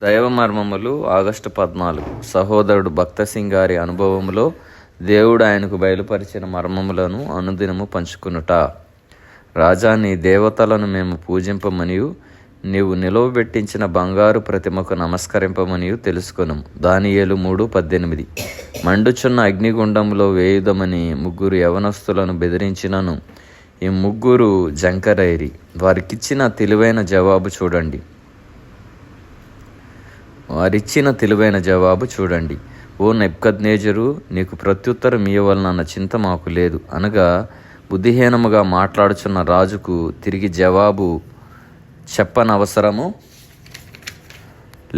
దైవ మర్మములు ఆగస్టు 14. సహోదరుడు భక్తసింగ్ గారి అనుభవములో దేవుడు ఆయనకు బయలుపరిచిన మర్మములను అనుదినము పంచుకునుట. రాజా, నీ దేవతలను మేము పూజింపమనియు నీవు నిలువబెట్టించిన బంగారు ప్రతిమకు నమస్కరింపమనియు తెలుసుకొనుము. దానియేలు 3:18. మండుచున్న అగ్నిగుండంలో వేయుదమని 3 యవనస్తులను బెదిరించినను ఈ 3 జంకరైరి. వారికిచ్చిన తెలివైన జవాబు చూడండి. ఓ నెబ్కద్నేజరు, నీకు ప్రత్యుత్తరం ఇయ్యవలనన్న చింత మాకు లేదు అనగా, బుద్ధిహీనముగా మాట్లాడుచున్న రాజుకు తిరిగి జవాబు చెప్పనవసరము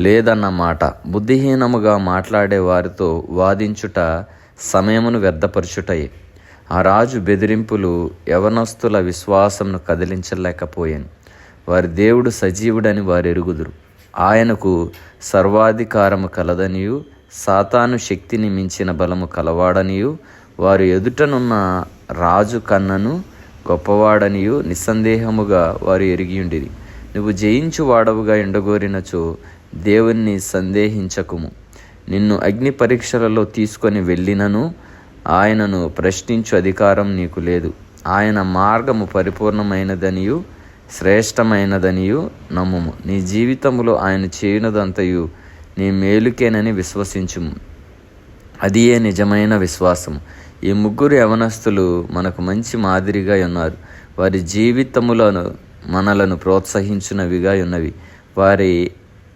లేదన్న మాట. బుద్ధిహీనముగా మాట్లాడే వారితో వాదించుట సమయమును వ్యర్థపరచుటయే. ఆ రాజు బెదిరింపులు యవనస్తుల విశ్వాసమును కదిలించలేకపోయాను. వారి దేవుడు సజీవుడని వారు ఎరుగుదురు. ఆయనకు సర్వాధికారము కలదనియు సాతాను శక్తిని మించిన బలము కలవాడనియు వారు ఎదుటనున్న రాజు కన్నను గొప్పవాడనియు నిస్సందేహముగా వారు ఎరిగియుండిరి. నువ్వు జయించు వాడవుగా ఎండగోరినచో దేవుణ్ణి సందేహించకుము. నిన్ను అగ్ని పరీక్షలలో తీసుకొని వెళ్ళినను ఆయనను ప్రశ్నించు అధికారం నీకు లేదు. ఆయన మార్గము పరిపూర్ణమైనదనియు శ్రేష్టమైనదనియు నమ్ముము. నీ జీవితములో ఆయన చేయునదంతయు నీ మేలుకేనని విశ్వసించుము. అదియే నిజమైన విశ్వాసం. ఈ 3 యవనస్తులు మనకు మంచి మాదిరిగా ఉన్నారు. వారి జీవితములను మనలను ప్రోత్సహించునవిగా ఉన్నవి.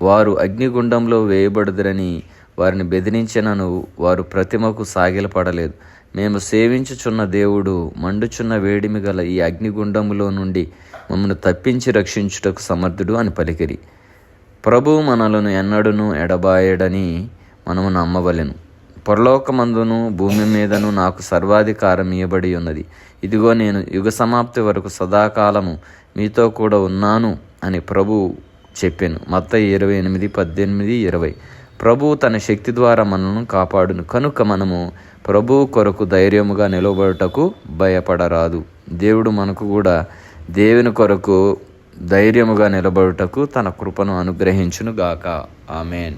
వారు అగ్నిగుండంలో వేయబడుదురని వారిని బెదిరించినను వారు ప్రతిమకు సాగిలపడలేదు. మేము సేవించుచున్న దేవుడు మండుచున్న వేడిమి గల ఈ అగ్నిగుండములో నుండి మమ్మను తప్పించి రక్షించుటకు సమర్థుడు అని పలికిరి. ప్రభువు మనలను ఎన్నడూను ఎడబాయడని మనము నమ్మవలెను. పరలోకమందును భూమి మీదను నాకు సర్వాధికారం ఇయ్యబడి ఉన్నది. ఇదిగో, నేను యుగ సమాప్తి వరకు సదాకాలము మీతో కూడా ఉన్నాను అని ప్రభువు చెప్పాను. మత్తయి 28:18-20. ప్రభువు తన శక్తి ద్వారా మనను కాపాడును కనుక మనము ప్రభువు కొరకు ధైర్యముగా నిలబడుటకు భయపడరాదు. దేవుడు మనకు కూడా దేవుని కొరకు ధైర్యముగా నిలబడుటకు తన కృపను అనుగ్రహించును గాక. ఆమేన్.